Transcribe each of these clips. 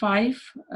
5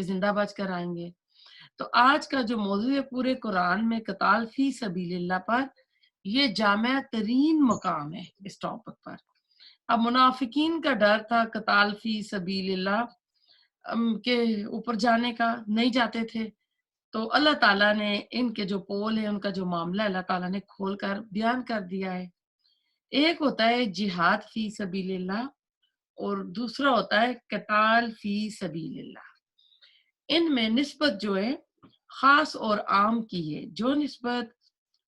کہ زندہ بچ کر آئیں گے. تو آج کا جو موضوع ہے پورے قرآن میں قتال فی سبیل اللہ پر، یہ جامع ترین مقام ہے اس ٹاپک پر. اب منافقین کا ڈر تھا قتال فی سبیل اللہ کے اوپر جانے کا، نہیں جاتے تھے. تو اللہ تعالیٰ نے ان کے جو پول ہے، ان کا جو معاملہ اللہ تعالیٰ نے کھول کر بیان کر دیا ہے. ایک ہوتا ہے جہاد فی سبیل اللہ اور دوسرا ہوتا ہے قتال فی سبیل اللہ. ان میں نسبت جو ہے خاص اور عام کی ہے، جو نسبت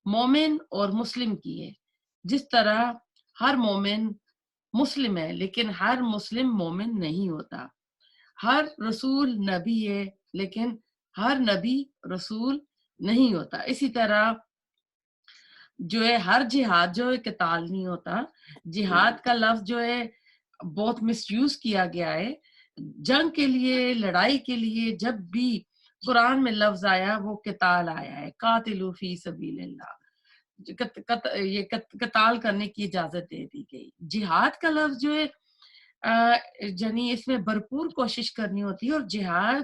مومن اور مسلم کی ہے. جس طرح ہر مومن مسلم ہے لیکن ہر مسلم مومن نہیں ہوتا. ہر رسول نبی ہے لیکن ہر نبی رسول نہیں ہوتا. اسی طرح جو ہے ہر جہاد جو ہے قتال نہیں ہوتا. جہاد کا لفظ جو ہے بہت مس یوز کیا گیا ہے. جنگ کے لیے، لڑائی کے لیے جب بھی قرآن میں لفظ آیا وہ قتال آیا ہے، قاتلوا فی سبیل اللہ. یہ قتال کرنے کی اجازت دے دی گئی. جہاد کا لفظ جو ہے یعنی اس میں بھرپور کوشش کرنی ہوتی ہے. اور جہاد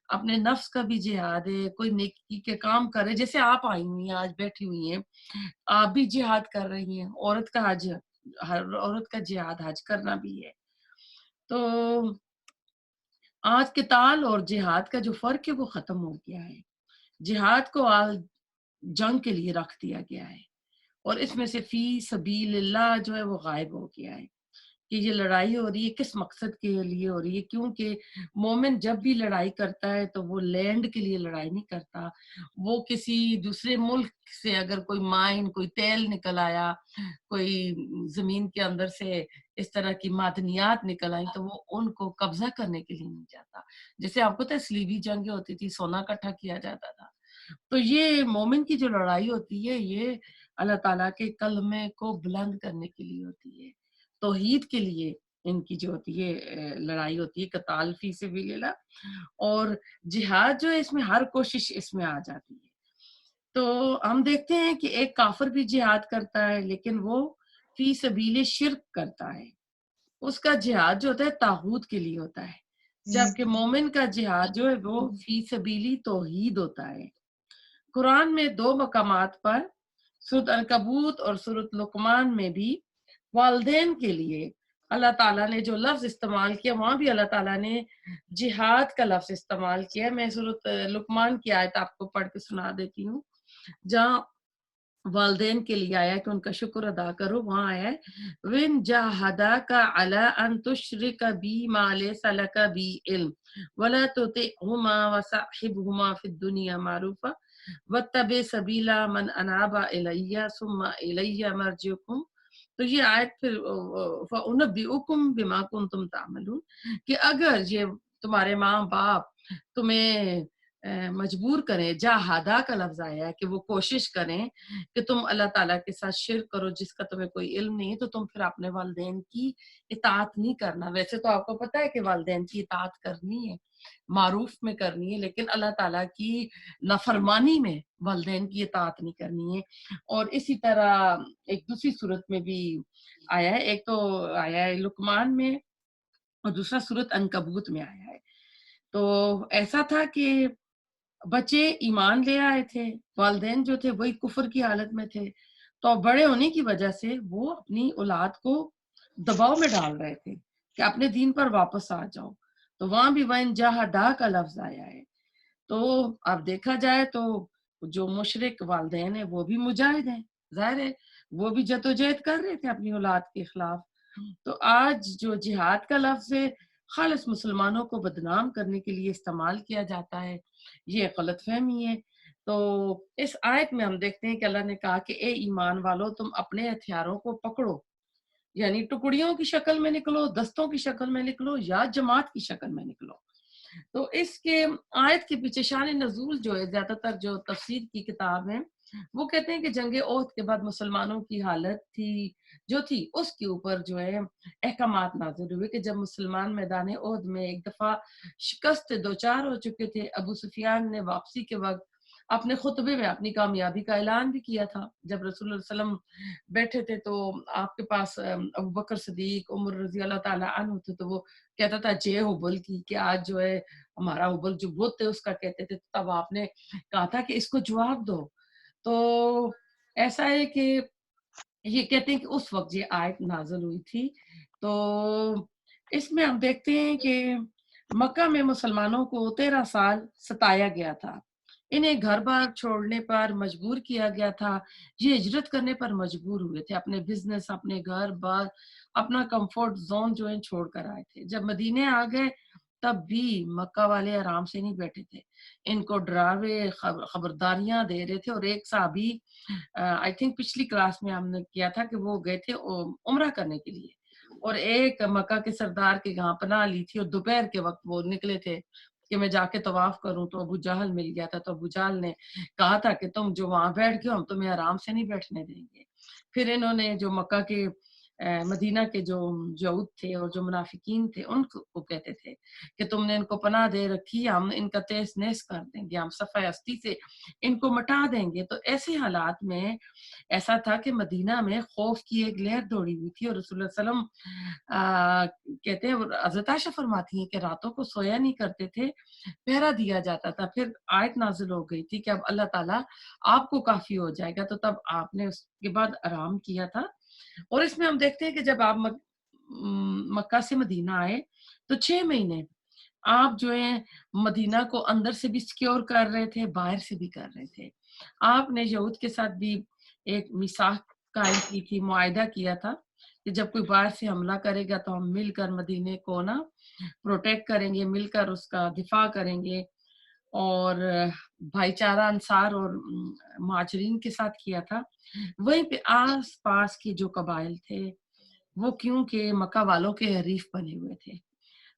اپنے نفس کا بھی جہاد ہے. کوئی نیکی کے کام کرے، جیسے آپ آئی ہوئی ہیں آج بیٹھی ہوئی ہیں، آپ بھی جہاد کر رہی ہیں. عورت کا حج، ہر عورت کا جہاد حج کرنا بھی ہے. تو آج قتال اور جہاد کا جو فرق ہے وہ ختم ہو گیا ہے. جہاد کو آج جنگ کے لیے رکھ دیا گیا ہے اور اس میں سے فی سبیل اللہ جو ہے وہ غائب ہو گیا ہے کہ یہ لڑائی ہو رہی ہے کس مقصد کے لیے ہو رہی ہے. کیونکہ مومن جب بھی لڑائی کرتا ہے تو وہ لینڈ کے لیے لڑائی نہیں کرتا. وہ کسی دوسرے ملک سے اگر کوئی مائن، کوئی تیل نکل آیا، کوئی زمین کے اندر سے اس طرح کی معدنیات نکل آئی تو وہ ان کو قبضہ کرنے کے لیے نہیں جاتا. جیسے آپ کو پتہ ہے صلیبی جنگیں ہوتی تھی، سونا اکٹھا کیا جاتا تھا. تو یہ مومن کی جو لڑائی ہوتی ہے یہ اللہ تعالیٰ کے کلمے کو بلند کرنے کے لیے ہوتی ہے. توحید کے لیے ان کی جو ہوتی ہے لڑائی ہوتی ہے، قتال فی سبیل اللہ. اور جہاد جو ہے اس میں ہر کوشش اس میں آ جاتی ہے. تو ہم دیکھتے ہیں کہ ایک کافر بھی جہاد کرتا ہے لیکن وہ فی سبیل شرک کرتا ہے. اس کا جہاد جو ہوتا ہے طاغوت کے لیے ہوتا ہے، جبکہ مومن کا جہاد جو ہے وہ فی سبیلی توحید ہوتا ہے. قرآن میں 2 مقامات پر، سورۃ عنکبوت اور سورۃ لقمان میں بھی والدین کے لیے اللہ تعالیٰ نے جو لفظ استعمال کیا وہاں بھی اللہ تعالیٰ نے جہاد کا لفظ استعمال کیا. میں سورۃ لقمان کی آیت آپ کو پڑھ کے سنا دیتی ہوں جہاں والدین کے لیے آیا کہ ان کا شکر ادا کرو. وہاں آیا ہے وَإِنْ جَاهَدَاكَ عَلَىٰ أَن تُشْرِكَ بِي مَا لَيْسَ لَكَ بِهِ عِلْمٌ وَلَا تُطِعْهُمَا وَصَاحِبْهُمَا فِي الدُّنْيَا مَعْرُوفًا وَاتَّبِعْ سَبِيلَ مَنْ أَنَابَ إِلَيَّ ثُمَّ إِلَيَّ مَرْجِعُكُمْ. تو یہ آیت پھر فَأُنَبِّئُكُمْ بِمَا كُنْتُمْ تَعْمَلُونَ کہ اگر یہ تمہارے ماں باپ تمہیں مجبور کریں، جاہدہ کا لفظ آیا ہے کہ وہ کوشش کریں کہ تم اللہ تعالیٰ کے ساتھ شرک کرو جس کا تمہیں کوئی علم نہیں ہے، تو تم پھر اپنے والدین کی اطاعت نہیں کرنا. ویسے تو آپ کو پتہ ہے کہ والدین کی اطاعت کرنی ہے، معروف میں کرنی ہے، لیکن اللہ تعالیٰ کی نافرمانی میں والدین کی اطاعت نہیں کرنی ہے. اور اسی طرح ایک دوسری صورت میں بھی آیا ہے، ایک تو آیا ہے لقمان میں اور دوسرا صورت عنکبوت میں آیا ہے. تو ایسا تھا کہ بچے ایمان لے آئے تھے، والدین جو تھے وہی کفر کی حالت میں تھے، تو بڑے ہونے کی وجہ سے وہ اپنی اولاد کو دباؤ میں ڈال رہے تھے کہ اپنے دین پر واپس آ جاؤ. تو وہاں بھی وَإِنْ جَاهَدَاكَ کا لفظ آیا ہے. تو اب دیکھا جائے تو جو مشرک والدین ہیں وہ بھی مجاہد ہیں، ظاہر ہے وہ بھی جدوجہد کر رہے تھے اپنی اولاد کے خلاف. تو آج جو جہاد کا لفظ ہے خالص مسلمانوں کو بدنام کرنے کے لیے استعمال کیا جاتا ہے، یہ غلط فہمی ہے. تو اس آیت میں ہم دیکھتے ہیں کہ اللہ نے کہا کہ اے ایمان والو تم اپنے ہتھیاروں کو پکڑو، یعنی ٹکڑیوں کی شکل میں نکلو، دستوں کی شکل میں نکلو یا جماعت کی شکل میں نکلو. تو اس کے آیت کے پیچھے شان نزول جو ہے زیادہ تر جو تفسیر کی کتاب ہیں وہ کہتے ہیں کہ جنگ احد کے بعد مسلمانوں کی حالت جو تھی اس کے اوپر جو ہے احکامات نازل ہوئے کہ جب مسلمان میدان احد میں ایک دفعہ شکست دوچار ہو چکے تھے. ابو سفیان نے واپسی کے وقت اپنے خطبے میں اپنی کامیابی کا اعلان بھی کیا تھا. جب رسول اللہ علیہ وسلم بیٹھے تھے تو آپ کے پاس ابو بکر صدیق، عمر رضی اللہ تعالیٰ عنہ تھے، تو وہ کہتا تھا جے ہو بل کی کہ آج جو ہے ہمارا ابل جو بت ہے اس کا کہتے تھے. تب آپ نے کہا تھا کہ اس کو جواب دو. تو ایسا ہے کہ یہ کہتے ہیں کہ اس وقت یہ آیت نازل ہوئی تھی. تو اس میں ہم دیکھتے ہیں کہ مکہ میں مسلمانوں کو 13 سال ستایا گیا تھا. انہیں گھر بار چھوڑنے پر مجبور کیا گیا تھا. یہ ہجرت کرنے پر مجبور ہوئے تھے. اپنے بزنس، اپنے گھر بار، اپنا کمفورٹ زون جو ہے چھوڑ کر آئے تھے. جب مدینے آ گئے تب بھی مکہ والے آرام سے نہیں بیٹھے تھے. ان کو ڈراوے خبرداریاں دے رہے تھے. اور ایک صحابی آئی تھنک پچھلی کلاس میں ہم نے کیا تھا کہ وہ گئے تھے عمرہ کرنے کے لیے، اور ایک مکہ کے سردار کے یہاں پناہ لی تھی، اور دوپہر کے وقت وہ نکلے تھے کہ میں جا کے طواف کروں. تو ابو جہل مل گیا تھا. تو ابو جہل نے کہا تھا کہ تم جو وہاں بیٹھ گئے ہم تمہیں آرام سے نہیں بیٹھنے دیں گے. پھر انہوں نے جو مکہ کے مدینہ کے جو یہود تھے اور جو منافقین تھے ان کو کہتے تھے کہ تم نے ان کو پناہ دے رکھی، ہم ان کا تیس نیس کر دیں گے، ہم صفحہ ہستی سے ان کو مٹا دیں گے. تو ایسے حالات میں ایسا تھا کہ مدینہ میں خوف کی ایک لہر دوڑی ہوئی تھی. اور رسول اللہ صلی اللہ علیہ وسلم کہتے ہیں، حضرت عائشہ فرماتی ہیں کہ راتوں کو سویا نہیں کرتے تھے، پہرا دیا جاتا تھا. پھر آیت نازل ہو گئی تھی کہ اب اللہ تعالیٰ آپ کو کافی ہو جائے گا. تو تب آپ نے اس کے بعد آرام کیا تھا. اور اس میں ہم دیکھتے ہیں کہ جب آپ مکہ سے مدینہ آئے تو 6 مہینے آپ جو ہے مدینہ کو اندر سے بھی سیکیور کر رہے تھے، باہر سے بھی کر رہے تھے. آپ نے یہود کے ساتھ بھی ایک میثاق قائم کی تھی، معاہدہ کیا تھا کہ جب کوئی باہر سے حملہ کرے گا تو ہم مل کر مدینے کو نا پروٹیکٹ کریں گے، مل کر اس کا دفاع کریں گے. اور بھائی چارہ انصار اور مہاجرین کے ساتھ کیا تھا. وہیں پہ آس پاس کے جو قبائل تھے وہ کیونکہ مکہ والوں کے حریف بنے ہوئے تھے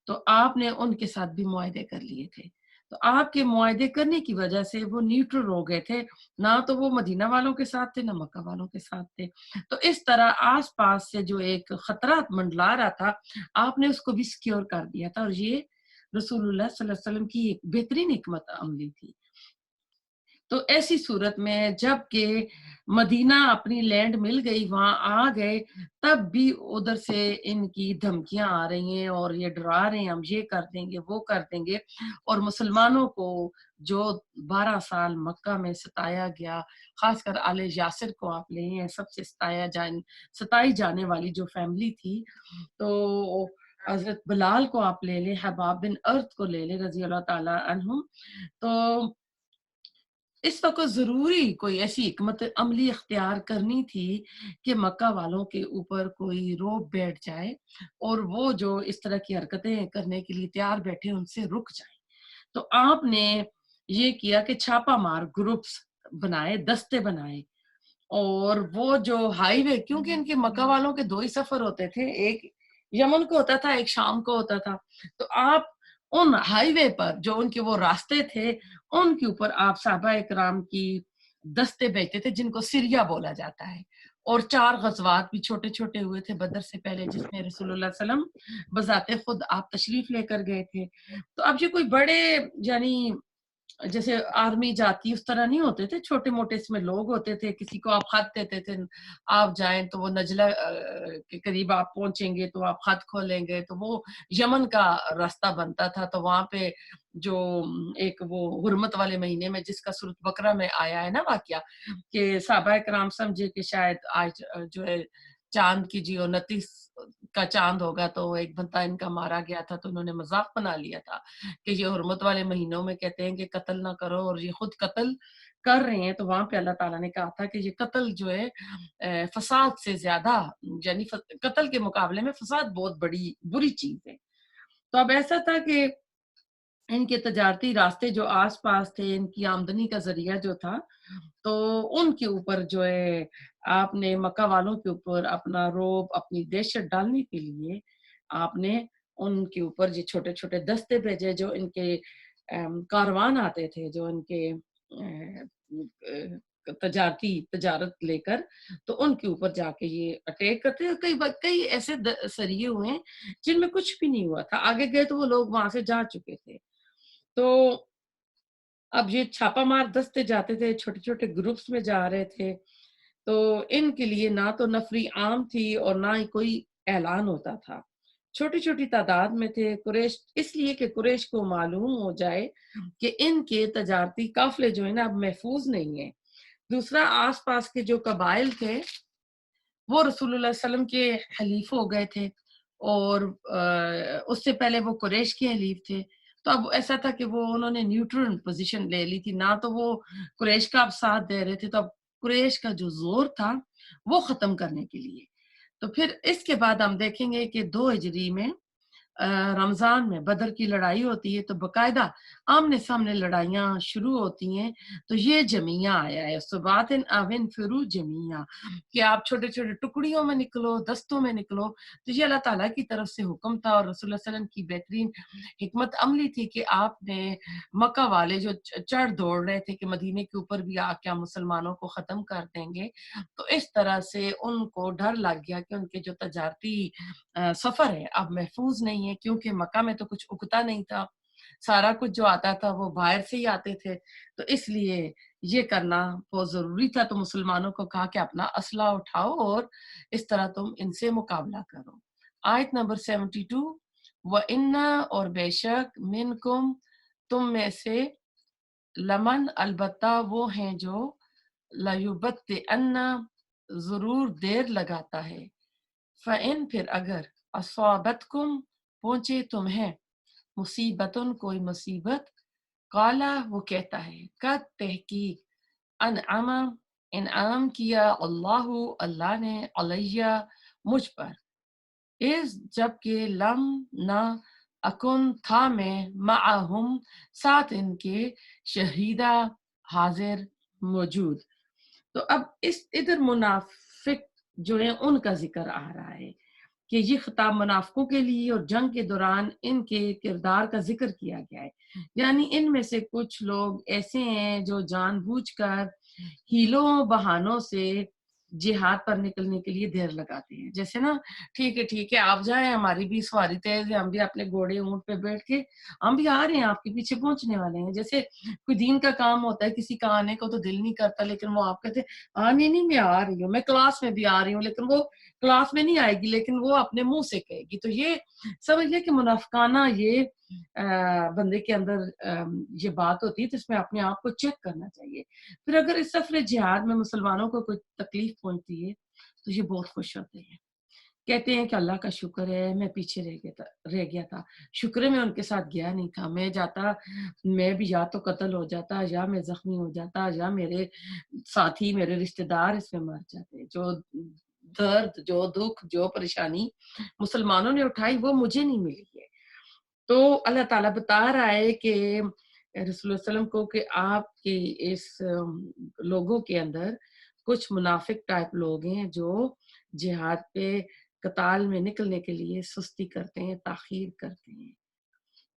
تو آپ نے ان کے ساتھ بھی معاہدے کر لیے تھے. تو آپ کے معاہدے کرنے کی وجہ سے وہ نیوٹرل ہو گئے تھے، نہ تو وہ مدینہ والوں کے ساتھ تھے نہ مکہ والوں کے ساتھ تھے. تو اس طرح آس پاس سے جو ایک خطرہ منڈلا رہا تھا آپ نے اس کو بھی سیکیور کر دیا تھا. اور یہ رسول اللہ صلی اللہ علیہ وسلم کی ایک بہترین حکمت عملی تھی. تو ایسی صورت میں جب کہ مدینہ اپنی لینڈ مل گئی، وہاں آ گئے، تب بھی ادھر سے ان کی دھمکیاں آ رہی ہیں اور یہ ڈرا رہے ہیں ہم یہ کر دیں گے وہ کر دیں گے. اور مسلمانوں کو جو 12 سال مکہ میں ستایا گیا، خاص کر آل یاسر کو آپ لے ہیں، سب سے ستائی جانے والی جو فیملی تھی، تو حضرت بلال کو آپ لے لیں، حباب بن ارت کو لے لیں رضی اللہ تعالیٰ عنہم. تو اس وقت ضروری کوئی ایسی حکمت عملی اختیار کرنی تھی کہ مکہ والوں کے اوپر کوئی روب بیٹھ جائے اور وہ جو اس طرح کی حرکتیں کرنے کے لیے تیار بیٹھے ان سے رک جائیں. تو آپ نے یہ کیا کہ چھاپا مار گروپس بنائے، دستے بنائے. اور وہ جو ہائی وے، کیونکہ ان کے مکہ والوں کے 2 ہی سفر ہوتے تھے، ایک یمن کو ہوتا تھا ایک شام کو ہوتا تھا. تو آپ ان ہائی وے پر جو ان کے وہ راستے تھے ان کے اوپر آپ صحابہ اکرام کی دستے بھیجتے تھے جن کو سریا بولا جاتا ہے. اور 4 غزوات بھی چھوٹے چھوٹے ہوئے تھے بدر سے پہلے جس میں رسول اللہ صلی اللہ علیہ وسلم بذات خود آپ تشریف لے کر گئے تھے. تو اب یہ کوئی بڑے یعنی جیسے آرمی جاتی اس طرح نہیں ہوتے تھے، چھوٹے موٹے اس میں لوگ ہوتے تھے. کسی کو آپ خط دیتے تھے، آپ جائیں تو وہ نجلہ کے قریب آپ پہنچیں گے تو آپ خط کھولیں گے تو وہ یمن کا راستہ بنتا تھا. تو وہاں پہ جو ایک وہ حرمت والے مہینے میں جس کا سورۃ بقرہ میں آیا ہے نا واقعہ کہ صحابہ کرام سمجھے کہ شاید آج جو ہے چاند کی جی 29 کا چاند ہوگا تو ایک بندہ ان کا مارا گیا تھا تو انہوں نے مذاق بنا لیا تھا کہ یہ حرمت والے مہینوں میں کہتے ہیں کہ قتل نہ کرو اور یہ خود قتل کر رہے ہیں. تو وہاں پہ اللہ تعالیٰ نے کہا تھا کہ یہ قتل جو ہے فساد سے زیادہ، یعنی قتل کے مقابلے میں فساد بہت بڑی بری چیز ہے. تو اب ایسا تھا کہ ان کے تجارتی راستے جو آس پاس تھے، ان کی آمدنی کا ذریعہ جو تھا، تو ان کے اوپر جو ہے آپ نے مکہ والوں کے اوپر اپنا روب، اپنی دہشت ڈالنے کے لیے آپ نے ان کے اوپر جو چھوٹے چھوٹے دستے بھیجے جو ان کے کاروان آتے تھے، جو ان کے تجارت لے کر، تو ان کے اوپر جا کے یہ اٹیک کرتے ہیں. کئی ایسے سریے ہوئے ہیں جن میں کچھ بھی نہیں ہوا تھا، آگے گئے تو وہ لوگ وہاں سے جا چکے تھے. تو اب یہ چھاپا مار دستے جاتے تھے، چھوٹے چھوٹے گروپس میں جا رہے تھے. تو ان کے لیے نہ تو نفری عام تھی اور نہ ہی کوئی اعلان ہوتا تھا. چھوٹی چھوٹی تعداد میں تھے قریش، اس لیے کہ قریش کو معلوم ہو جائے کہ ان کے تجارتی قافلے جو ہیں نا اب محفوظ نہیں ہیں۔ دوسرا، آس پاس کے جو قبائل تھے وہ رسول اللہ صلی اللہ علیہ وسلم کے حلیف ہو گئے تھے، اور اس سے پہلے وہ قریش کے حلیف تھے، تو اب ایسا تھا کہ وہ انہوں نے نیوٹرل پوزیشن لے لی تھی، نہ تو وہ قریش کا اب ساتھ دے رہے تھے، تو اب قریش کا جو زور تھا وہ ختم کرنے کے لیے۔ تو پھر اس کے بعد ہم دیکھیں گے کہ 2 ہجری میں رمضان میں بدر کی لڑائی ہوتی ہے، تو باقاعدہ آمنے سامنے لڑائیاں شروع ہوتی ہیں، تو یہ جمیعہ آیا ہے سباتن اوین فرو جمیعہ، کہ آپ چھوٹے چھوٹے ٹکڑیوں میں نکلو، دستوں میں نکلو۔ تو یہ اللہ تعالیٰ کی طرف سے حکم تھا، اور رسول اللہ صلی اللہ علیہ وسلم کی بہترین حکمت عملی تھی کہ آپ نے مکہ والے جو چڑھ دوڑ رہے تھے کہ مدینے کے اوپر بھی آ کے مسلمانوں کو ختم کر دیں گے، تو اس طرح سے ان کو ڈر لگ گیا کہ ان کے جو تجارتی سفر ہے اب محفوظ نہیں ہے، کیونکہ مکہ میں تو کچھ اگتا نہیں تھا، سارا کچھ جو آتا تھا وہ باہر سے ہی آتے تھے، تو اس لیے یہ کرنا بہت ضروری تھا۔ تو مسلمانوں کو کہا کہ اپنا اسلحہ اٹھاؤ اور اس طرح تم ان سے مقابلہ کرو۔ آیت نمبر 72، وَإِنَّا، اور بے شک، مِنْكُمْ، تم میں سے، لمن، البتہ وہ ہیں جو، لَيُبَطِّئَنَّ، ضرور دیر لگاتا ہے، فَإِن، پھر اگر، اصابتکم، پہنچے تمہیں، مصیبتن، کوئی مصیبت، قالا، وہ کہتا ہے، قد، تحقیق، انعم، انعام کیا، اللہ، اللہ نے، علیہ، مجھ پر، اس، جبکہ، لم، نہ، اکن، تھا میں، معہم، ساتھ ان کے، شہیدہ، حاضر، موجود۔ تو اب اس ادھر منافق جو ہیں ان کا ذکر آ رہا ہے کہ یہ خطاب منافقوں کے لیے، اور جنگ کے دوران ان کے کردار کا ذکر کیا گیا ہے، یعنی ان میں سے کچھ لوگ ایسے ہیں جو جان بوجھ کر ہیلوں بہانوں سے جہاد پر نکلنے کے لیے دیر لگاتے ہیں، جیسے نا، ٹھیک ہے آپ جائیں، ہماری بھی سواری تیز ہے، ہم بھی اپنے گھوڑے اونٹ پہ بیٹھ کے ہم بھی آ رہے ہیں، آپ کے پیچھے پہنچنے والے ہیں۔ جیسے کوئی دین کا کام ہوتا ہے، کسی کا آنے کو تو دل نہیں کرتا، لیکن وہ آپ کہتے ہیں نہیں میں آ رہی ہوں، میں کلاس میں بھی آ رہی ہوں، لیکن وہ کلاس میں نہیں آئے گی، لیکن وہ اپنے منہ سے کہے گی۔ تو یہ سمجھ لیں کہ منافقانہ یہ بندے کے اندر یہ بات ہوتی ہے، تو اس میں اپنے آپ کو چیک کرنا چاہیے۔ پھر اگر اس سفر جہاد میں مسلمانوں کو کوئی تکلیف پہنچتی ہے تو یہ بہت خوش ہوتے ہیں، کہتے ہیں کہ اللہ کا شکر ہے میں پیچھے رہ گیا تھا، شکر ہے میں ان کے ساتھ گیا نہیں تھا، میں جاتا میں بھی یا تو قتل ہو جاتا، یا میں زخمی ہو جاتا، یا میرے ساتھی، میرے رشتہ دار اس میں مر جاتے۔ جو درد، جو دکھ، جو پریشانی مسلمانوں نے اٹھائی وہ مجھے نہیں ملی ہے۔ تو اللہ تعالیٰ بتا رہا ہے کہ رسول اللہ صلی اللہ علیہ وسلم کو کہ آپ کے اس لوگوں کے اندر کچھ منافق ٹائپ لوگ ہیں جو جہاد پہ قتال میں نکلنے کے لیے سستی کرتے ہیں، تاخیر کرتے ہیں۔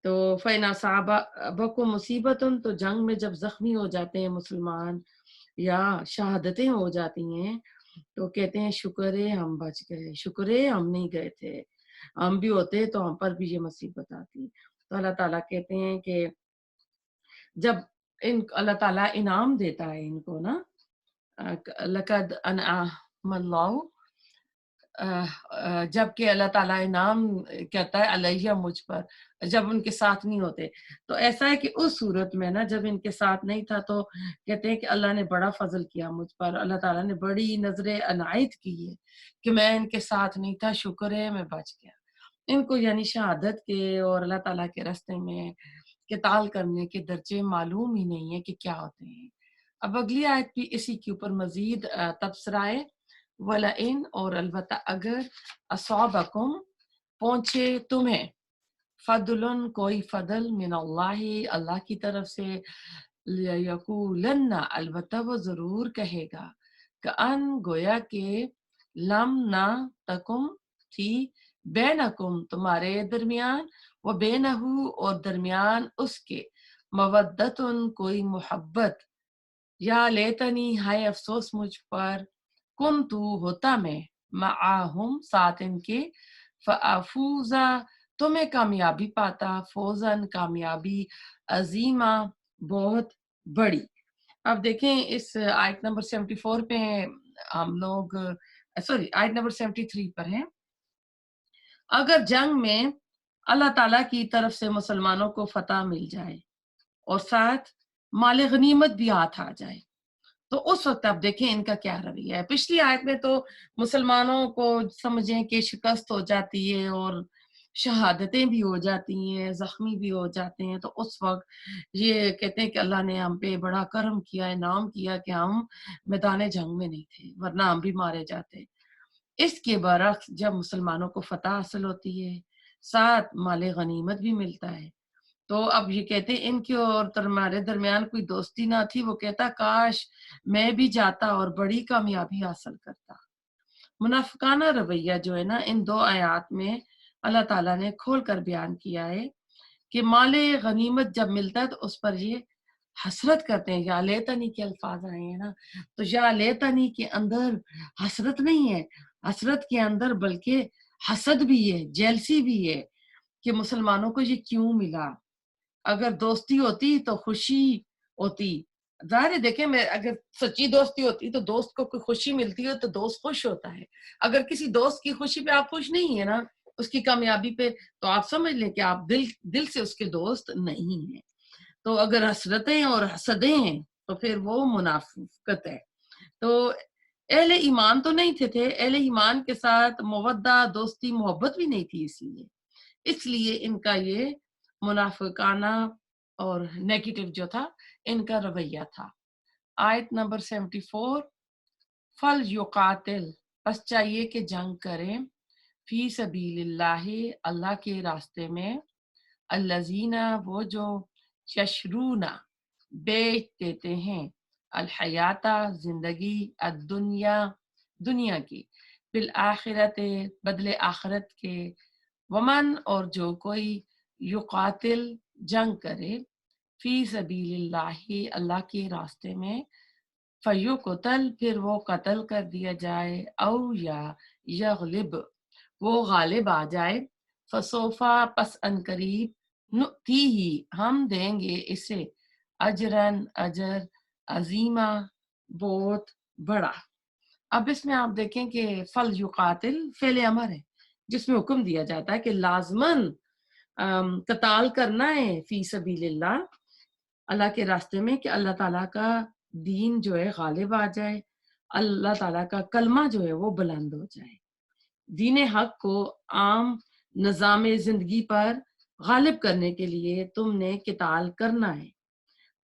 تو فَإِنْ أَصَابَكُم مُّصِیبَةٌ، تو جنگ میں جب زخمی ہو جاتے ہیں مسلمان یا شہادتیں ہو جاتی ہیں، تو کہتے ہیں شکر ہے ہم بچ گئے، شکر ہے ہم نہیں گئے تھے، ہم بھی ہوتے تو ہم پر بھی یہ مصیبت آتی۔ تو اللہ تعالیٰ کہتے ہیں کہ جب اللہ تعالیٰ انعام دیتا ہے ان کو نا، لقد انعم اللہ، جب کہ اللہ تعالیٰ انعام کہتا ہے علیہ، مجھ پر، جب ان کے ساتھ نہیں ہوتے، تو ایسا ہے کہ اس صورت میں نا جب ان کے ساتھ نہیں تھا تو کہتے ہیں کہ اللہ نے بڑا فضل کیا مجھ پر، اللہ تعالیٰ نے بڑی نظر عنایت کی ہے کہ میں ان کے ساتھ نہیں تھا، شکر ہے میں بچ گیا۔ ان کو یعنی شہادت کے اور اللہ تعالیٰ کے راستے میں قتال کرنے کے درجے معلوم ہی نہیں ہے کہ کیا ہوتے ہیں۔ اب اگلی آیت بھی اسی کے اوپر مزید تبصرہ ہے، وَلَئِن، اور البتہ اگر، اصابکم، پہنچے تمہیں، فضل، کوئی فضل، من اللہ، اللہ کی طرف سے، لیقولن، البتہ وہ ضرور کہے گا، کأن، گویا کہ، لم، نہ، تکم، تھی، بینکم، تمہارے درمیان، و بینہ، اور درمیان اس کے، مودتن، کوئی محبت، یا لیتنی، ہائے افسوس مجھ پر، کن تو، ہوتا میں، معاہم، ساتھ ان کے، فافوزا، تمہیں کامیابی پاتا، فوزن، کامیابی، عظیمہ، بہت بڑی۔ اب دیکھیں اس آیت نمبر 74 پہ ہم لوگ، سوری آیت نمبر 73 پر ہیں، اگر جنگ میں اللہ تعالیٰ کی طرف سے مسلمانوں کو فتح مل جائے اور ساتھ مال غنیمت بھی ہاتھ آ جائے تو اس وقت آپ دیکھیں ان کا کیا رویہ ہے. پچھلی آیت میں تو مسلمانوں کو سمجھیں کہ شکست ہو جاتی ہے اور شہادتیں بھی ہو جاتی ہیں، زخمی بھی ہو جاتے ہیں، تو اس وقت یہ کہتے ہیں کہ اللہ نے ہم پہ بڑا کرم کیا، انعام کیا کہ ہم میدان جنگ میں نہیں تھے ورنہ ہم بھی مارے جاتے. اس کے برعکس جب مسلمانوں کو فتح حاصل ہوتی ہے، ساتھ مال غنیمت بھی ملتا ہے، تو اب یہ کہتے ہیں ان کی اور ہمارے درمیان کوئی دوستی نہ تھی. وہ کہتا کاش میں بھی جاتا اور بڑی کامیابی حاصل کرتا. منافقانہ رویہ جو ہے نا ان دو آیات میں اللہ تعالیٰ نے کھول کر بیان کیا ہے کہ مال غنیمت جب ملتا ہے تو اس پر یہ حسرت کرتے ہیں. یا لیتنی کے الفاظ آئے ہیں نا، تو یا لیتنی کے اندر حسرت نہیں ہے، حسرت کے اندر بلکہ حسد بھی ہے، جیلسی بھی ہے کہ مسلمانوں کو یہ کیوں ملا. اگر دوستی ہوتی تو خوشی ہوتی. ظاہر ہے دیکھیں میں اگر سچی دوستی ہوتی تو دوست کو کوئی خوشی ملتی ہے تو دوست خوش ہوتا ہے. اگر کسی دوست کی خوشی پہ آپ خوش نہیں ہے نا، اس کی کامیابی پہ، تو آپ سمجھ لیں کہ آپ دل سے اس کے دوست نہیں ہیں. تو اگر حسرتیں اور حسدیں ہیں تو پھر وہ منافقت ہے. تو اہل ایمان تو نہیں تھے اہل ایمان کے ساتھ مودہ دوستی محبت بھی نہیں تھی، اس لیے ان کا یہ منافقانہ اور نیگیٹو جو تھا ان کا رویہ تھا. آیت نمبر 74، فل یقاتل، بس چاہیے کہ جنگ کریں، فی سبیل اللہ، اللہ کے راستے میں، الذین، وہ جو، یشرونا، بیچ دیتے ہیں، الحیاتہ، زندگی، الدنیا، دنیا کی، بالآخرت، بدلے آخرت کے، ومن، اور جو کوئی، یقاتل، جنگ کرے، فی سبیل اللہ، اللہ کے راستے میں، فیقتل، پھر وہ قتل کر دیا جائے، او یا یغلب، وہ غالب آ جائے، فسوفا، پس ان قریب، نؤتی ہی، ہم دیں گے اسے، اجرن، اجر، عظیمہ، بہت بڑا. اب اس میں آپ دیکھیں کہ فل یقاتل فعل امر ہے جس میں حکم دیا جاتا ہے کہ لازماً قتال کرنا ہے فی سبیل اللہ، اللہ کے راستے میں، کہ اللہ تعالیٰ کا دین جو ہے غالب آ جائے، اللہ تعالیٰ کا کلمہ جو ہے وہ بلند ہو جائے. دین حق کو عام نظام زندگی پر غالب کرنے کے لیے تم نے قتال کرنا ہے.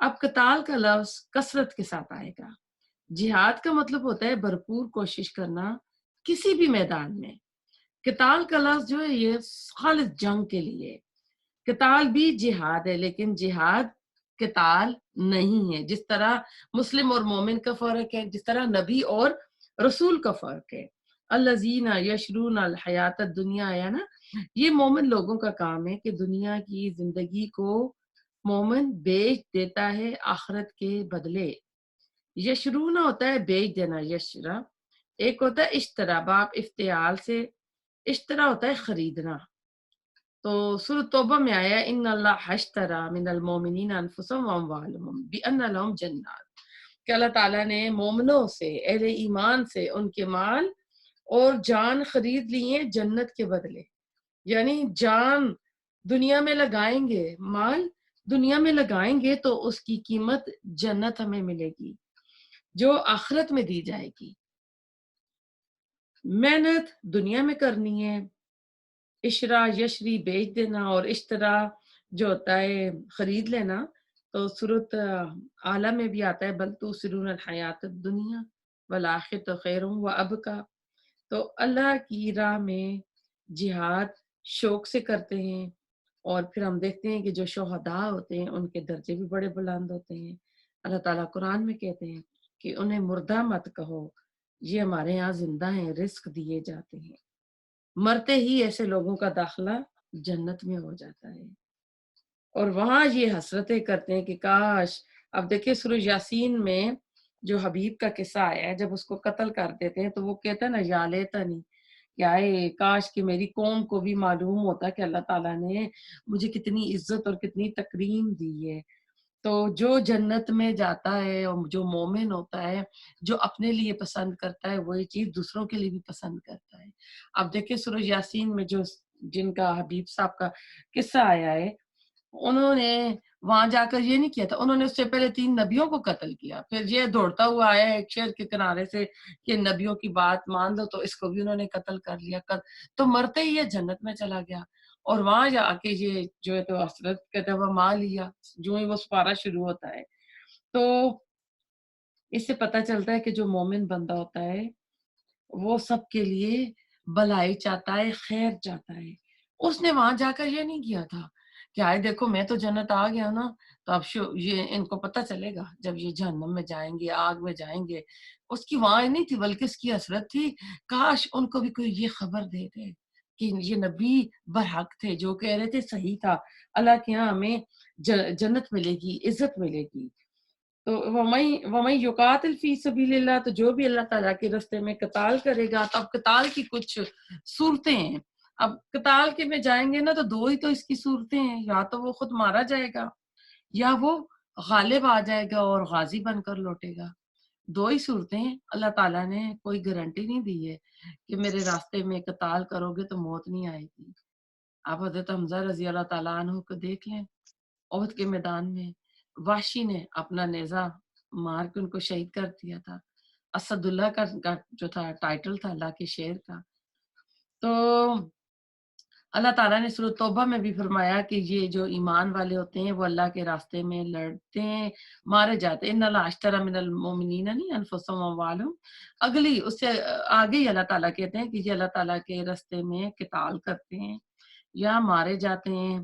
اب قتال کا لفظ کثرت کے ساتھ آئے گا. جہاد کا مطلب ہوتا ہے بھرپور کوشش کرنا کسی بھی میدان میں. قتال کا لفظ جو ہے یہ خالص جنگ کے لیے. قتال بھی جہاد ہے لیکن جہاد قتال نہیں ہے. جس طرح مسلم اور مومن کا فرق ہے، جس طرح نبی اور رسول کا فرق ہے. الذین یشرون الحیات الدنیا ہے نا، یہ مومن لوگوں کا کام ہے کہ دنیا کی زندگی کو مومن بیچ دیتا ہے آخرت کے بدلے. یشرونا ہوتا ہے بیچ دینا، یشرا. ایک ہوتا ہے اشترا، باپ افتعال سے، اشترا ہوتا ہے خریدنا. تو سورۃ توبہ میں آیا ان اللہ اشترى من المؤمنین انفسهم واموالهم بان لهم جنات، کہ اللہ تعالیٰ نے مومنوں سے، اہل ایمان سے ان کے مال اور جان خرید لی ہیں جنت کے بدلے. یعنی جان دنیا میں لگائیں گے، مال دنیا میں لگائیں گے تو اس کی قیمت جنت ہمیں ملے گی جو آخرت میں دی جائے گی. محنت دنیا میں کرنی ہے، اشرا، یشری بیچ دینا، اور اشترا جو ہوتا ہے خرید لینا. تو صورت اعلیٰ میں بھی آتا ہے بل تؤثرون الحیات الدنیا والآخرۃ خیر وابقی. تو اللہ کی راہ میں جہاد شوق سے کرتے ہیں، اور پھر ہم دیکھتے ہیں کہ جو شہداء ہوتے ہیں ان کے درجے بھی بڑے بلند ہوتے ہیں. اللہ تعالیٰ قرآن میں کہتے ہیں کہ انہیں مردہ مت کہو، یہ ہمارے یہاں زندہ ہیں، رزق دیے جاتے ہیں. مرتے ہی ایسے لوگوں کا داخلہ جنت میں ہو جاتا ہے، اور وہاں یہ حسرتیں کرتے ہیں کہ کاش. اب دیکھیں سورہ یاسین میں جو حبیب کا قصہ آیا ہے، جب اس کو قتل کر دیتے ہیں تو وہ کہتا ہے نا یا لیتنی، کہ آئے کاش کہ میری قوم کو بھی معلوم ہوتا کہ اللہ تعالیٰ نے مجھے کتنی عزت اور کتنی تکریم دی ہے. تو جو جنت میں جاتا ہے اور جو مومن ہوتا ہے، جو اپنے لیے پسند کرتا ہے وہی چیز دوسروں کے لیے بھی پسند کرتا ہے. اب دیکھیں سورہ یاسین میں جو جن کا حبیب صاحب کا قصہ آیا ہے، انہوں نے وہاں جا کر یہ نہیں کیا تھا، انہوں نے اس سے پہلے 3 نبیوں کو قتل کیا، پھر یہ دوڑتا ہوا آیا ایک شہر کے کنارے سے کہ نبیوں کی بات مان لو، تو اس کو بھی انہوں نے قتل کر لیا، تو مرتے ہی یہ جنت میں چلا گیا، اور وہاں جا کے یہ جو ہے تو حسرت کہتے ہیں وہ ماں لیا، جو ہی وہ سپارہ شروع ہوتا ہے۔ تو اس سے پتہ چلتا ہے کہ جو مومن بندہ ہوتا ہے وہ سب کے لیے بھلائی چاہتا ہے، خیر چاہتا ہے۔ اس نے وہاں جا کر یہ نہیں کیا تھا کہ آئے دیکھو میں تو جنت آ گیا نا، تو اب یہ ان کو پتہ چلے گا جب یہ جہنم میں جائیں گے، آگ میں جائیں گے۔ اس کی وہاں نہیں تھی، بلکہ اس کی حسرت تھی کاش ان کو بھی کوئی یہ خبر دے دے کہ یہ نبی برحق تھے، جو کہہ رہے تھے صحیح تھا، اللہ کے یہاں ہمیں جنت ملے گی، عزت ملے گی۔ تو وَمَن يُقَاتِلْ فِي سَبِيلِ اللَّهِ، تو جو بھی اللہ تعالیٰ کے راستے میں قتال کرے گا، تو اب قتال کی کچھ صورتیں ہیں۔ اب قتال کے میں جائیں گے نا تو 2 ہی تو اس کی صورتیں ہیں، یا تو وہ خود مارا جائے گا یا وہ غالب آ جائے گا اور غازی بن کر لوٹے گا۔ 2 ہی صورتیں ہیں، اللہ تعالیٰ نے کوئی گارنٹی نہیں دی ہے کہ میرے راستے میں قتال کرو گے تو موت نہیں آئے گی۔ آپ حضرت حمزہ رضی اللہ تعالیٰ عنہ کو دیکھ لیں، احد کے میدان میں وحشی نے اپنا نیزہ مار کے ان کو شہید کر دیا تھا۔ اسد اللہ کا جو تھا ٹائٹل تھا اللہ کے شیر کا۔ تو اللہ تعالیٰ نے سورۃ توبہ میں بھی فرمایا کہ یہ جو ایمان والے ہوتے ہیں وہ اللہ کے راستے میں لڑتے ہیں، مارے جاتے ہیں۔ ان اللہ اشتری من المؤمنین نہیں انفسهم واموالهم، اگلی اس سے آگے ہی اللہ تعالیٰ کہتے ہیں کہ یہ اللہ تعالیٰ کے راستے میں قتال کرتے ہیں یا مارے جاتے ہیں،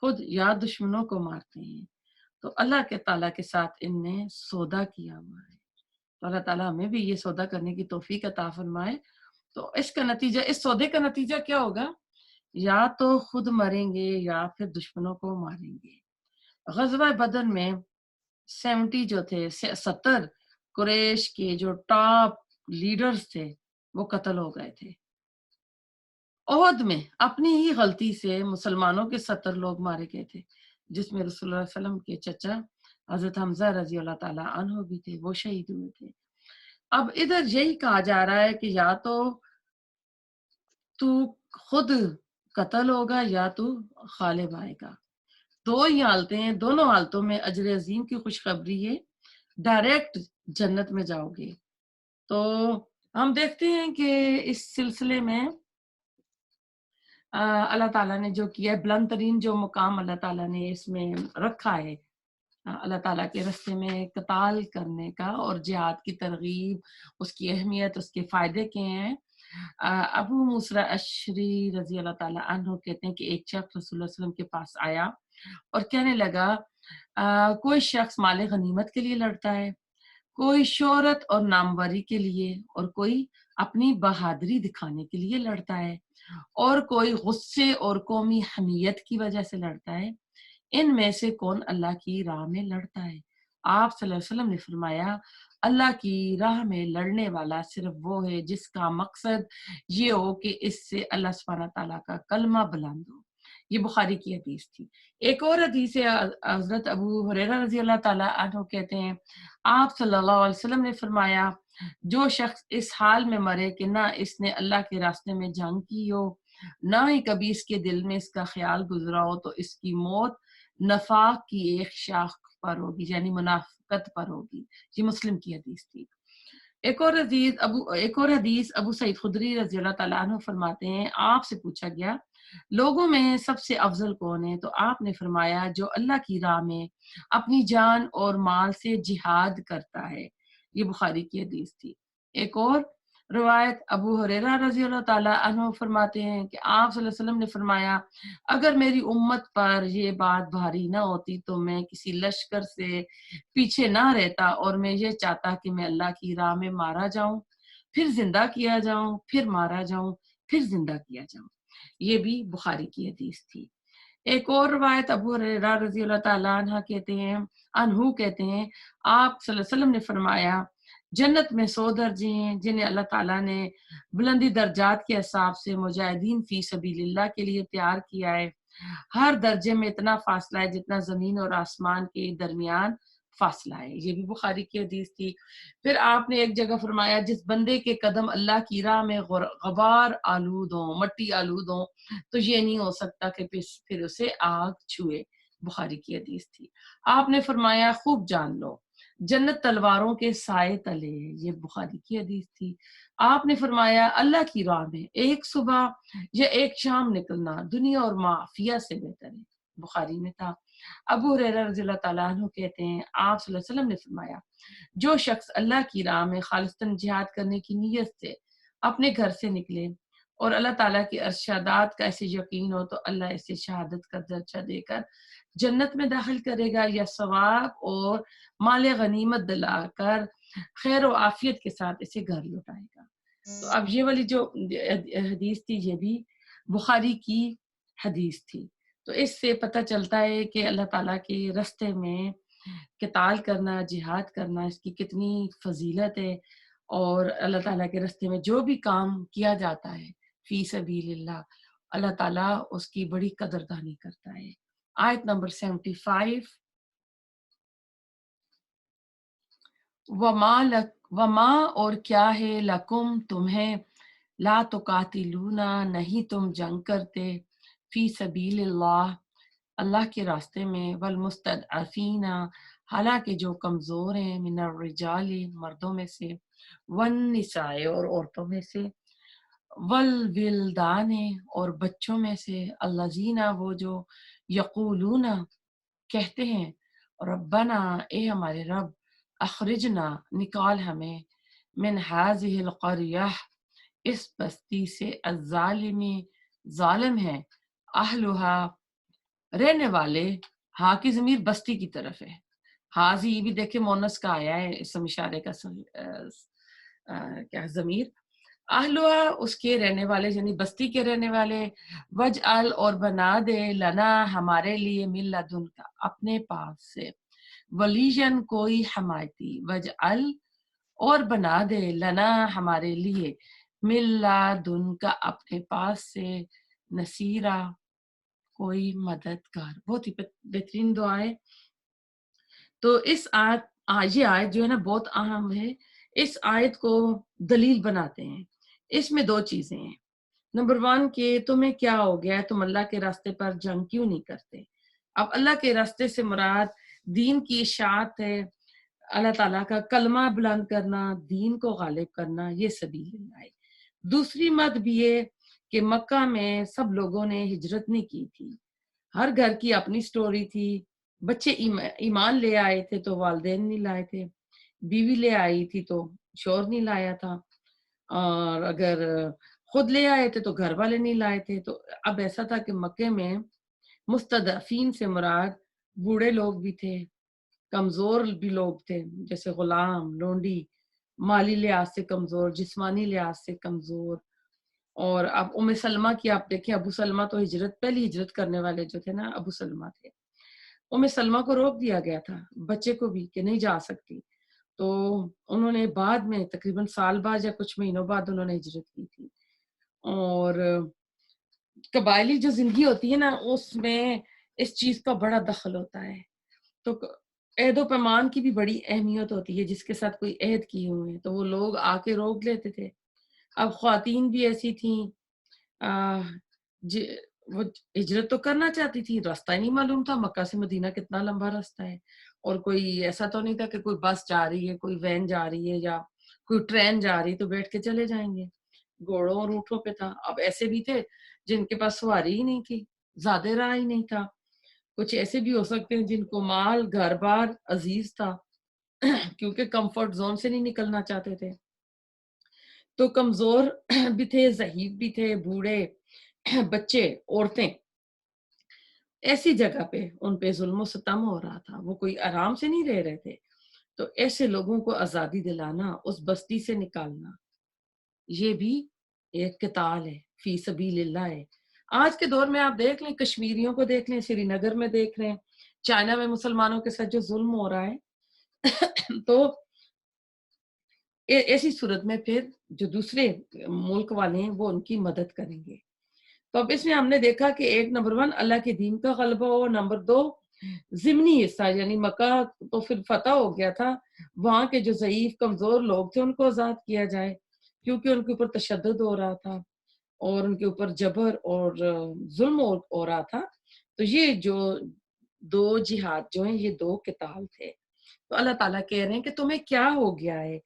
خود یا دشمنوں کو مارتے ہیں۔ تو اللہ کے تعالیٰ کے ساتھ ان نے سودا کیا ہوا ہے، تو اللہ تعالیٰ ہمیں بھی یہ سودا کرنے کی توفیق عطا فرمائے۔ تو اس کا نتیجہ، اس سودے کا نتیجہ کیا ہوگا؟ یا تو خود مریں گے یا پھر دشمنوں کو ماریں گے۔ غزوہ بدر میں 70 جو تھے، 70 قریش کے جو ٹاپ لیڈرز تھے وہ قتل ہو گئے تھے۔ احد میں اپنی ہی غلطی سے مسلمانوں کے 70 لوگ مارے گئے تھے، جس میں رسول اللہ صلی اللہ علیہ وسلم کے چچا حضرت حمزہ رضی اللہ تعالیٰ عنہ بھی تھے، وہ شہید ہوئے تھے۔ اب ادھر یہی کہا جا رہا ہے کہ یا تو خود قتل ہوگا یا تو غالب آئے گا، 2 ہی حالتیں ہیں، دونوں حالتوں میں اجر عظیم کی خوشخبری ہے، ڈائریکٹ جنت میں جاؤ گے۔ تو ہم دیکھتے ہیں کہ اس سلسلے میں اللہ تعالیٰ نے جو کیا ہے، بلند ترین جو مقام اللہ تعالیٰ نے اس میں رکھا ہے اللہ تعالیٰ کے راستے میں قتال کرنے کا اور جہاد کی ترغیب، اس کی اہمیت، اس کے فائدے کیا ہیں۔ ابو موسیٰ اشعری رضی اللہ تعالیٰ عنہ کہتے ہیں کہ ایک شخص رسول اللہ صلی اللہ علیہ وسلم کے پاس آیا اور کہنے لگا کوئی شخص مال غنیمت کے لیے لڑتا ہے، کوئی شہرت اور ناموری کے لیے، اور کوئی اپنی بہادری دکھانے کے لیے لڑتا ہے، اور کوئی غصے اور قومی حمیت کی وجہ سے لڑتا ہے، ان میں سے کون اللہ کی راہ میں لڑتا ہے؟ آپ صلی اللہ علیہ وسلم نے فرمایا اللہ کی راہ میں لڑنے والا صرف وہ ہے جس کا مقصد یہ ہو کہ اس سے اللہ سبحانہ تعالیٰ کا کلمہ بلند ہو۔ یہ بخاری کی حدیث تھی۔ ایک اور حدیث ہے، حضرت ابو ہریرہ رضی اللہ تعالیٰ عنہ کہتے ہیں آپ صلی اللہ علیہ وسلم نے فرمایا جو شخص اس حال میں مرے کہ نہ اس نے اللہ کے راستے میں جنگ کی ہو، نہ ہی کبھی اس کے دل میں اس کا خیال گزرا ہو، تو اس کی موت نفاق کی ایک شاخ پر ہوگی، یعنی منافقت پر ہوگی۔ یہ مسلم کی حدیث تھی۔ ایک اور حدیث ابو سعید خدری رضی اللہ تعالیٰ عنہ فرماتے ہیں آپ سے پوچھا گیا لوگوں میں سب سے افضل کون ہے؟ تو آپ نے فرمایا جو اللہ کی راہ میں اپنی جان اور مال سے جہاد کرتا ہے۔ یہ بخاری کی حدیث تھی۔ ایک اور روایت ابو ہریرہ رضی اللہ تعالیٰ عنہ فرماتے ہیں کہ آپ صلی اللہ علیہ وسلم نے فرمایا اگر میری امت پر یہ بات بھاری نہ ہوتی تو میں کسی لشکر سے پیچھے نہ رہتا، اور میں یہ چاہتا کہ میں اللہ کی راہ میں مارا جاؤں، پھر زندہ کیا جاؤں، پھر مارا جاؤں، پھر زندہ کیا جاؤں۔ یہ بھی بخاری کی حدیث تھی۔ ایک اور روایت ابو ہریرہ رضی اللہ تعالیٰ عنہ کہتے ہیں آپ صلی اللہ علیہ وسلم نے فرمایا جنت میں 100 درجے ہیں جنہیں اللہ تعالیٰ نے بلندی درجات کے حساب سے مجاہدین فی سبیل اللہ کے لیے تیار کیا ہے۔ ہر درجے میں اتنا فاصلہ ہے جتنا زمین اور آسمان کے درمیان فاصلہ ہے. یہ بھی بخاری کی حدیث تھی. پھر آپ نے ایک جگہ فرمایا جس بندے کے قدم اللہ کی راہ میں غبار آلود ہوں، مٹی آلود ہوں، تو یہ نہیں ہو سکتا کہ پھر اسے آگ چھوئے. بخاری کی حدیث تھی. آپ نے فرمایا خوب جان لو جنت تلواروں کے سائے تلے ہے. یہ بخاری کی حدیث تھی. آپ نے فرمایا اللہ کی راہ میں ایک صبح یا ایک شام نکلنا دنیا اور معافیہ سے بہتر ہے. بخاری میں تھا. ابو ہریرہ رضی اللہ تعالیٰ عنہ کہتے ہیں آپ صلی اللہ علیہ وسلم نے فرمایا جو شخص اللہ کی راہ میں خالصتاً جہاد کرنے کی نیت سے اپنے گھر سے نکلے اور اللہ تعالیٰ کی ارشادات کا ایسے یقین ہو تو اللہ اسے شہادت کا درجہ دے کر جنت میں داخل کرے گا یا ثواب اور مال غنیمت دلا کر خیر و عافیت کے ساتھ اسے گھر لوٹائے گا. تو اب یہ والی جو حدیث تھی یہ بھی بخاری کی حدیث تھی. تو اس سے پتہ چلتا ہے کہ اللہ تعالیٰ کے رستے میں قتال کرنا، جہاد کرنا، اس کی کتنی فضیلت ہے. اور اللہ تعالیٰ کے رستے میں جو بھی کام کیا جاتا ہے فی سبیل اللہ، اللہ تعالیٰ اس کی بڑی قدردانی کرتا ہے. آیت نمبر 75. وما اور کیا ہے لکم تمہیں لا تقاتلونا نہیں تم جنگ کرتے فی سبیل اللہ اللہ کے راستے میں والمستضعفین حالانکہ جو کمزور ہیں من الرجال مردوں میں سے والنساء اور عورتوں میں سے والولدان اور بچوں میں سے الذین وہ جو یقولون کہتے ہیں ربنا اے ہمارے رب اخرجنا نکال ہمیں من هذه القریہ اس بستی سے الظالمی ظالم ہے اہلھا رہنے والے. ہاں کی ضمیر بستی کی طرف ہے. حاضی یہ بھی دیکھے مونس کا آیا ہے اسم اشارے کا کیا ضمیر. اہلھا اس کے رہنے والے یعنی بستی کے رہنے والے. وجعل اور بنا دے لنا ہمارے لیے من لدن کا اپنے پاس سے ولیجن کوئی حمایتی. وجعل اور بنا دے لنا ہمارے لیے من لدن کا اپنے پاس سے نصیرہ کوئی مددگار. بہت ہی بہترین دعا ہے. تو اس یہ آیت جو ہے نا بہت اہم ہے. اس آیت کو دلیل بناتے ہیں. اس میں دو چیزیں ہیں. نمبر 1 کہ تمہیں کیا ہو گیا ہے تم اللہ کے راستے پر جنگ کیوں نہیں کرتے. اب اللہ کے راستے سے مراد دین کی اشاعت ہے، اللہ تعالیٰ کا کلمہ بلند کرنا، دین کو غالب کرنا، یہ سبیل اللہ ہے. دوسری مت بھی یہ کہ مکہ میں سب لوگوں نے ہجرت نہیں کی تھی، ہر گھر کی اپنی سٹوری تھی. بچے ایمان لے آئے تھے تو والدین نہیں لائے تھے، بیوی لے آئی تھی تو شوہر نہیں لایا تھا، اور اگر خود لے آئے تھے تو گھر والے نہیں لائے تھے. تو اب ایسا تھا کہ مکے میں مستضعفین سے مراد بوڑھے لوگ بھی تھے، کمزور بھی لوگ تھے جیسے غلام، لونڈی، مالی لحاظ سے کمزور، جسمانی لحاظ سے کمزور. اور اب ام سلمہ کی آپ دیکھیں، ابو سلمہ تو پہلی ہجرت کرنے والے جو تھے نا ابو سلمہ تھے. ام سلمہ کو روک دیا گیا تھا، بچے کو بھی کہ نہیں جا سکتی. تو انہوں نے بعد میں تقریباً سال بعد یا کچھ مہینوں بعد انہوں نے ہجرت کی تھی. اور قبائلی جو زندگی ہوتی ہے نا اس میں اس چیز کا بڑا دخل ہوتا ہے. تو عہد و پیمان کی بھی بڑی اہمیت ہوتی ہے. جس کے ساتھ کوئی عہد کیے ہوئے ہیں تو وہ لوگ آ کے روک لیتے تھے. اب خواتین بھی ایسی تھیں وہ ہجرت تو کرنا چاہتی تھی، راستہ ہی نہیں معلوم تھا، مکہ سے مدینہ کتنا لمبا راستہ ہے، اور کوئی ایسا تو نہیں تھا کہ کوئی بس جا رہی ہے، کوئی وین جا رہی ہے یا کوئی ٹرین جا رہی تو بیٹھ کے چلے جائیں گے. گھوڑوں اور اونٹوں پہ تھا. اب ایسے بھی تھے جن کے پاس سواری ہی نہیں تھی، زیادہ راہ ہی نہیں تھا. کچھ ایسے بھی ہو سکتے ہیں جن کو مال گھر بار عزیز تھا کیونکہ کمفرٹ زون سے نہیں نکلنا چاہتے تھے. تو کمزور بھی تھے، ضعیف بھی تھے، بوڑھے، بچے، عورتیں. ایسی جگہ پہ ان پہ ظلم و ستم ہو رہا تھا، وہ کوئی آرام سے نہیں رہ رہے تھے. تو ایسے لوگوں کو آزادی دلانا، اس بستی سے نکالنا، یہ بھی ایک قتال ہے، فی سبیل اللہ ہے. آج کے دور میں آپ دیکھ لیں، کشمیریوں کو دیکھ لیں، سری نگر میں دیکھ لیں، چائنا میں مسلمانوں کے ساتھ جو ظلم ہو رہا ہے تو ایسی صورت میں پھر جو دوسرے ملک والے ہیں وہ ان کی مدد کریں گے. تو اب اس میں ہم نے دیکھا کہ ایک نمبر 1 اللہ کے دین کا غلبہ ہو، نمبر 2 ضمنی حصہ یعنی مکہ تو پھر فتح ہو گیا تھا، وہاں کے جو ضعیف کمزور لوگ تھے ان کو آزاد کیا جائے، کیونکہ ان کے اوپر تشدد ہو رہا تھا اور ان کے اوپر جبر اور ظلم ہو رہا تھا. تو یہ جو دو جہاد جو ہیں یہ دو قتال تھے. تو اللہ تعالیٰ کہہ رہے ہیں کہ تمہیں کیا ہو گیا ہے،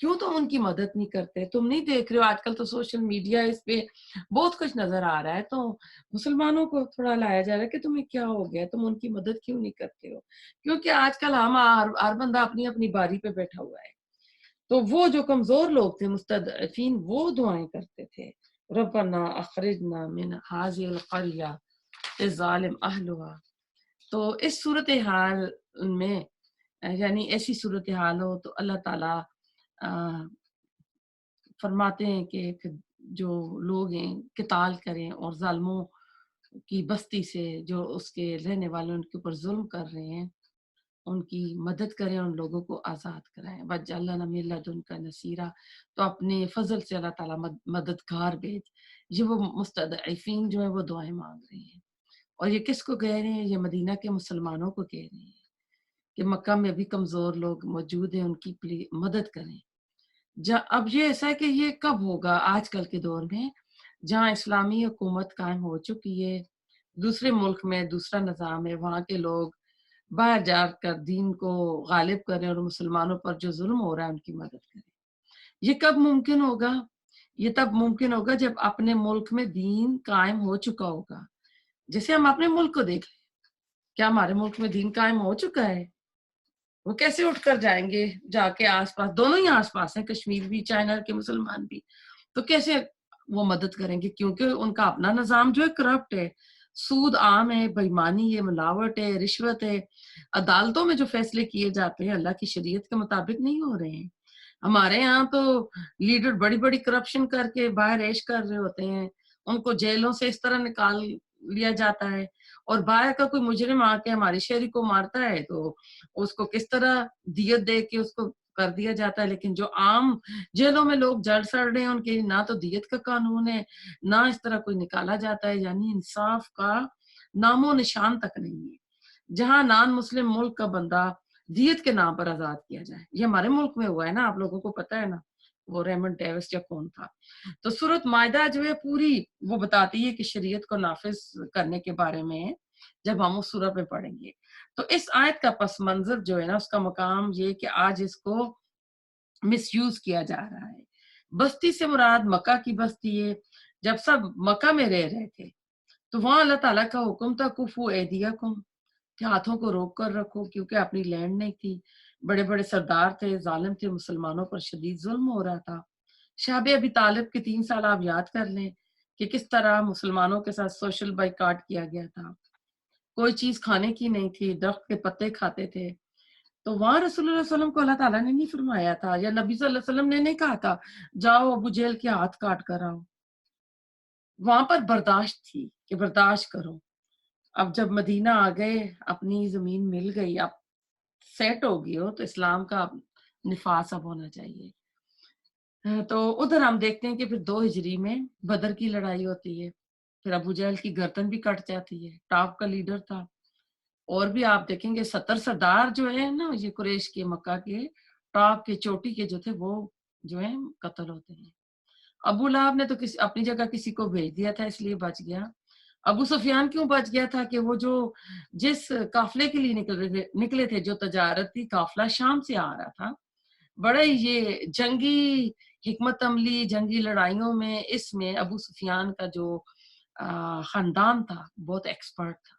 کیوں تم ان کی مدد نہیں کرتے؟ تم نہیں دیکھ رہے ہو آج کل تو سوشل میڈیا اس پہ بہت کچھ نظر آ رہا ہے، تو مسلمانوں کو تھوڑا لایا جا رہا ہے کہ تمہیں کیا ہو گیا، تم ان کی مدد کیوں نہیں کرتے ہو؟ کیونکہ آج کل ہم ہر بندہ اپنی اپنی باری پہ بیٹھا ہوا ہے. تو وہ جو کمزور لوگ تھے مستضعفین وہ دعائیں کرتے تھے، ربنا اخرجنا من هذه القرية الظالم اهلها. تو اس صورتحال میں یعنی ایسی صورتحال ہو تو اللہ تعالیٰ فرماتے ہیں کہ جو لوگ ہیں قتال کریں اور ظالموں کی بستی سے جو اس کے رہنے والے ان کے اوپر ظلم کر رہے ہیں ان کی مدد کریں، ان لوگوں کو آزاد کرائیں. وَجَعَلْنَا مِن لَّدُنْكَ نَصِيرًا. تو اپنے فضل سے اللہ تعالیٰ مددگار بھیج. یہ وہ مستضعفین جو ہے وہ دعائیں مانگ رہے ہیں، اور یہ کس کو کہہ رہے ہیں؟ یہ مدینہ کے مسلمانوں کو کہہ رہے ہیں کہ مکہ میں بھی کمزور لوگ موجود ہیں، ان کی مدد کریں. اب یہ ایسا ہے کہ یہ کب ہوگا؟ آج کل کے دور میں جہاں اسلامی حکومت قائم ہو چکی ہے، دوسرے ملک میں دوسرا نظام ہے، وہاں کے لوگ باہر جا کر دین کو غالب کریں اور مسلمانوں پر جو ظلم ہو رہا ہے ان کی مدد کریں. یہ کب ممکن ہوگا؟ یہ تب ممکن ہوگا جب اپنے ملک میں دین قائم ہو چکا ہوگا. جیسے ہم اپنے ملک کو دیکھ لیں، کیا ہمارے ملک میں دین قائم ہو چکا ہے؟ وہ کیسے اٹھ کر جائیں گے جا کے آس پاس، دونوں ہی آس پاس ہیں، کشمیر بھی چائنا کے مسلمان بھی، تو کیسے وہ مدد کریں گے؟ کیونکہ ان کا اپنا نظام جو ہے کرپٹ ہے، سود عام ہے، بےایمانی ہے، ملاوٹ ہے، رشوت ہے. عدالتوں میں جو فیصلے کیے جاتے ہیں اللہ کی شریعت کے مطابق نہیں ہو رہے ہیں. ہمارے یہاں تو لیڈر بڑی بڑی کرپشن کر کے باہر عیش کر رہے ہوتے ہیں، ان کو جیلوں سے اس طرح نکال لیا جاتا ہے، اور باہر کا کوئی مجرم آ کے ہماری شہری کو مارتا ہے تو اس کو کس طرح دیت دے کے اس کو کر دیا جاتا ہے. لیکن جو عام جیلوں میں لوگ جل سڑ رہے ہیں ان کے نہ تو دیت کا قانون ہے، نہ اس طرح کوئی نکالا جاتا ہے. یعنی انصاف کا نام و نشان تک نہیں ہے. جہاں نان مسلم ملک کا بندہ دیت کے نام پر آزاد کیا جائے، یہ ہمارے ملک میں ہوا ہے نا، آپ لوگوں کو پتا ہے نا، وہ ریمنڈ ڈیوس یا کون تھا. تو سورۃ مائدہ جو ہے پوری وہ بتاتی ہے کہ شریعت کو نافذ کرنے کے بارے میں جب ہم اس سورت میں پڑھیں گے. تو اس آیت کا پس منظر جو ہے نا اس کا مقام یہ کہ آج اس کو مس یوز کیا جا رہا ہے. بستی سے مراد مکہ کی بستی ہے. جب سب مکہ میں رہ رہے تھے تو وہاں اللہ تعالیٰ کا حکم تھا کفو ایدیکم، کہ ہاتھوں کو روک کر رکھو، کیونکہ اپنی لینڈ نہیں تھی، بڑے بڑے سردار تھے، ظالم تھے، مسلمانوں پر شدید ظلم ہو رہا تھا. شعب ابی طالب کے 3 سال آپ یاد کر لیں کہ کس طرح مسلمانوں کے ساتھ سوشل بائیکاٹ کیا گیا تھا، کوئی چیز کھانے کی نہیں تھی، درخت کے پتے کھاتے تھے. تو وہاں رسول اللہ علیہ وسلم کو اللہ تعالیٰ نے نہیں فرمایا تھا، یا نبی صلی اللہ علیہ وسلم نے نہیں کہا تھا جاؤ ابو جہل کے ہاتھ کاٹ کر آؤ. وہاں پر برداشت تھی کہ برداشت کرو. اب جب مدینہ آ گئے، اپنی زمین مل گئی، اب سیٹ ہو گئی ہو تو اسلام کا نفاذ اب ہونا چاہیے. تو ادھر ہم دیکھتے ہیں کہ پھر 2 ہجری میں بدر کی لڑائی ہوتی ہے، پھر ابو جہل کی گردن بھی کٹ جاتی ہے، ٹاپ کا لیڈر تھا. اور بھی آپ دیکھیں گے 70 سردار جو ہے نا یہ قریش کے مکہ کے ٹاپ کے چوٹی کے جو تھے وہ جو ہیں قتل ہوتے ہیں. ابو لہب نے تو اپنی جگہ کسی کو بھیج دیا تھا اس لیے بچ گیا. ابو سفیان کیوں بچ گیا تھا کہ وہ جو جس قافلے کے لیے نکلے تھے، جو تجارتی قافلہ شام سے آ رہا تھا، بڑے یہ جنگی حکمت عملی جنگی لڑائیوں میں اس میں ابو سفیان کا جو خاندان تھا بہت ایکسپرٹ تھا.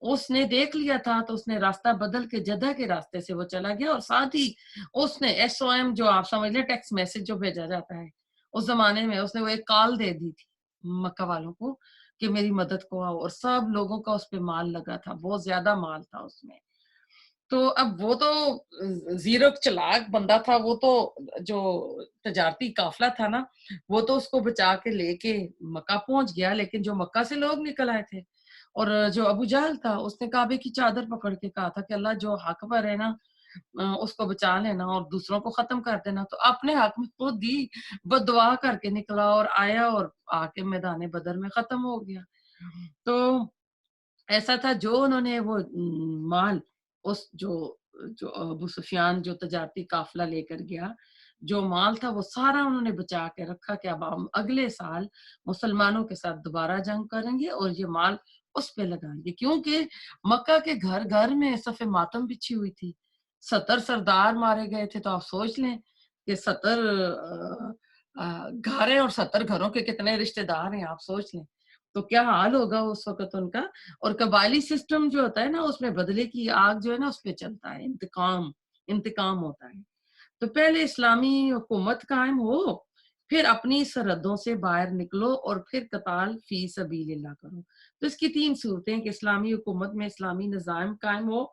اس نے دیکھ لیا تھا تو اس نے راستہ بدل کے جدہ کے راستے سے وہ چلا گیا، اور ساتھ ہی اس نے SOM جو آپ سمجھ لیں ٹیکسٹ میسج جو بھیجا جاتا ہے اس زمانے میں، اس نے وہ ایک کال دے دی تھی مکہ والوں کو کہ میری مدد کو آؤ، اور سب لوگوں کا اس پہ مال لگا تھا، بہت زیادہ مال تھا اس میں. تو اب وہ تو زیرو چلاک بندہ تھا، وہ تو جو تجارتی قافلہ تھا نا وہ تو اس کو بچا کے لے کے مکہ پہنچ گیا، لیکن جو مکہ سے لوگ نکل آئے تھے اور جو ابو جہل تھا اس نے کعبے کی چادر پکڑ کے کہا تھا کہ اللہ جو حق پر ہے نا اس کو بچا لینا اور دوسروں کو ختم کر دینا. تو اپنے حق میں خود ہی بد دعا کر کے نکلا اور آیا اور آ کے میدان بدر میں ختم ہو گیا. تو ایسا تھا جو انہوں نے وہ مال اس جو ابو سفیان جو تجارتی قافلہ لے کر گیا، جو مال تھا وہ سارا انہوں نے بچا کے رکھا کہ اب ہم اگلے سال مسلمانوں کے ساتھ دوبارہ جنگ کریں گے اور یہ مال اس پہ لگائیں گے، کیونکہ مکہ کے گھر گھر میں صف ماتم بچھی ہوئی تھی، 70 سردار مارے گئے تھے۔ تو آپ سوچ لیں کہ 70 گھر ہیں اور 70 گھروں کے کتنے رشتہ دار ہیں، آپ سوچ لیں تو کیا حال ہوگا اس وقت ان کا۔ اور قبائلی سسٹم جو ہوتا ہے نا، اس میں بدلے کی آگ جو ہے نا اس پہ چلتا ہے، انتقام ہوتا ہے۔ تو پہلے اسلامی حکومت قائم ہو، پھر اپنی سرحدوں سے باہر نکلو اور پھر قتال فی سبیل اللہ کرو۔ تو اس کی 3 صورتیں کہ اسلامی حکومت میں اسلامی نظام قائم ہو،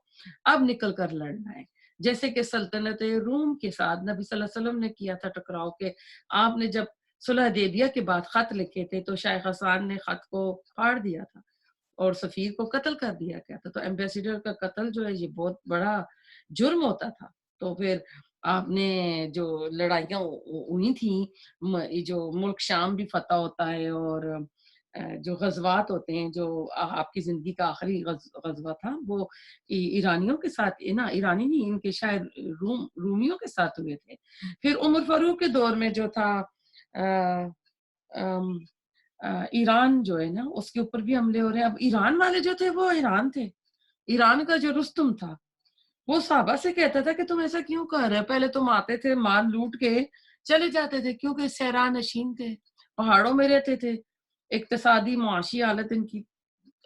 اب نکل کر لڑنا ہے، جیسے کہ سلطنت روم کے ساتھ نبی صلی اللہ علیہ وسلم نے کیا تھا ٹکراؤ کے۔ آپ نے جب صلح حدیبیہ کے بعد خط لکھے تھے تو شیخ حسان نے خط کو پھاڑ دیا تھا اور سفیر کو قتل کر دیا گیا تھا۔ تو ایمبیسیڈر کا قتل جو ہے یہ بہت بڑا جرم ہوتا تھا۔ تو پھر آپ نے جو لڑائیاں ہوئی تھیں، جو ملک شام بھی فتح ہوتا ہے اور جو غزوات ہوتے ہیں، جو آپ کی زندگی کا آخری غزوہ تھا وہ ایرانیوں کے ساتھ نا، ایرانی نہیں، ان کے شاید رومیوں کے ساتھ ہوئے تھے۔ پھر عمر فاروق کے دور میں جو تھا ایران جو ہے نا اس کے اوپر بھی حملے ہو رہے ہیں۔ اب ایران والے جو تھے وہ ایران تھے، ایران کا جو رستم تھا وہ صحابہ سے کہتا تھا کہ تم ایسا کیوں کر رہے ہو، پہلے تم آتے تھے مال لوٹ کے چلے جاتے تھے، کیونکہ صحرا نشین تھے، پہاڑوں میں رہتے تھے، اقتصادی معاشی حالت ان کی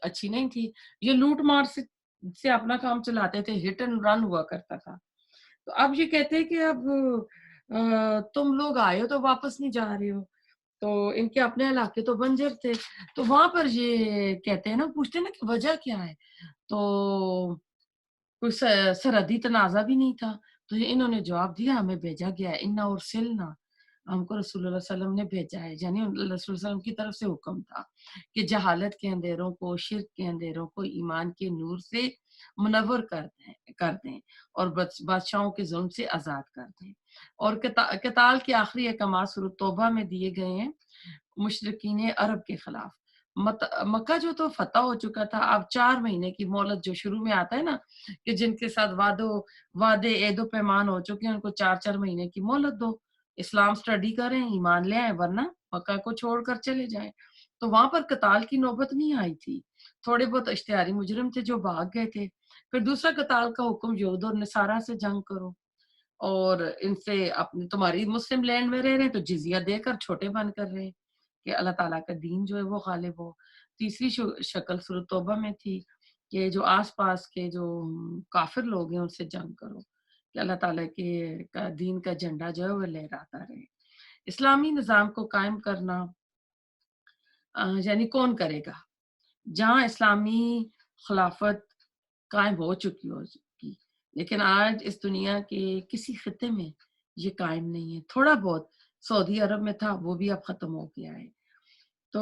اچھی نہیں تھی، یہ لوٹ مار سے اپنا کام چلاتے تھے، ہٹ اینڈ رن ہوا کرتا تھا۔ تو اب یہ کہتے ہیں کہ اب تم لوگ آئے ہو تو واپس نہیں جا رہے ہو، تو ان کے اپنے علاقے تو بنجر تھے۔ تو وہاں پر یہ کہتے ہیں نا، پوچھتے ہیں نا کہ وجہ کیا ہے، تو کوئی سرحدی تنازع بھی نہیں تھا۔ تو انہوں نے جواب دیا ہمیں بھیجا گیا ہے، انا ارسلنا، ہم کو رسول اللہ صلی اللہ علیہ وسلم نے بھیجا ہے، یعنی رسول اللہ صلی اللہ علیہ وسلم کی طرف سے حکم تھا کہ جہالت کے اندھیروں کو، شرک کے اندھیروں کو ایمان کے نور سے منور کر دیں اور بادشاہوں کے ظلم سے آزاد کر دیں۔ اور قتال کے آخری احکامات سورۃ توبہ میں دیے گئے ہیں مشرکین عرب کے خلاف۔ مکہ جو تو فتح ہو چکا تھا، اب 4 مہینے کی مہلت جو شروع میں آتا ہے نا کہ جن کے ساتھ وعدے عہد و پیمان ہو چکے ہیں ان کو 4 مہینے کی مہلت دو، اسلام سٹڈی کریں، ایمان لے آئیں، ورنہ مکہ کو چھوڑ کر چلے جائیں۔ تو وہاں پر قتال کی نوبت نہیں آئی تھی، تھوڑے بہت اشتہاری مجرم تھے جو بھاگ گئے تھے۔ پھر دوسرا قتال کا حکم، یہود اور نصارہ سے جنگ کرو اور ان سے اپنی تمہاری مسلم لینڈ میں رہ رہے ہیں تو جزیہ دے کر چھوٹے بن کر رہے کہ اللہ تعالیٰ کا دین جو ہے وہ غالب ہو۔ تیسری شکل سورۃ توبہ میں تھی کہ جو آس پاس کے جو کافر لوگ ہیں ان سے جنگ کرو کہ اللہ تعالیٰ کے دین کا جھنڈا جو ہے وہ لہراتا رہے۔ اسلامی نظام کو قائم کرنا یعنی کون کرے گا؟ جہاں اسلامی خلافت قائم ہو چکی ہوگی، لیکن آج اس دنیا کے کسی خطے میں یہ قائم نہیں ہے۔ تھوڑا بہت سعودی عرب میں تھا، وہ بھی اب ختم ہو گیا ہے۔ تو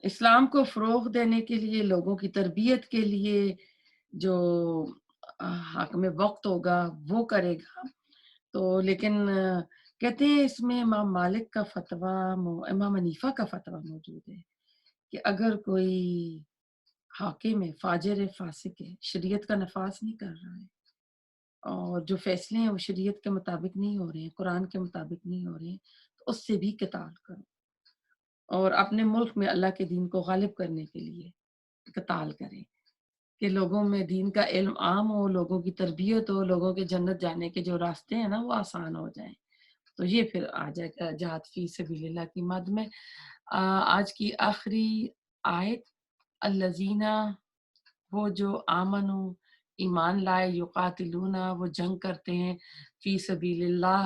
اسلام کو فروغ دینے کے لیے، لوگوں کی تربیت کے لیے جو حاکم وقت ہوگا وہ کرے گا۔ تو لیکن کہتے ہیں اس میں امام مالک کا فتویٰ، امام حنیفہ کا فتویٰ موجود ہے کہ اگر کوئی حاکم ہے، فاجر ہے، فاسق ہے، شریعت کا نفاذ نہیں کر رہا ہے اور جو فیصلے ہیں وہ شریعت کے مطابق نہیں ہو رہے ہیں، قرآن کے مطابق نہیں ہو رہے ہیں، تو اس سے بھی قتال کرو اور اپنے ملک میں اللہ کے دین کو غالب کرنے کے لیے قتال کریں کہ لوگوں میں دین کا علم عام ہو، لوگوں کی تربیت ہو، لوگوں کے جنت جانے کے جو راستے ہیں نا وہ آسان ہو جائیں۔ تو یہ پھر آ جائے گا جہاد فی سبیل اللہ کی مد میں۔ آج کی آخری آیت، الذین، وہ جو آمنو، ایمان لائے، یقاتلون، وہ جنگ کرتے ہیں، فی سبیل اللہ،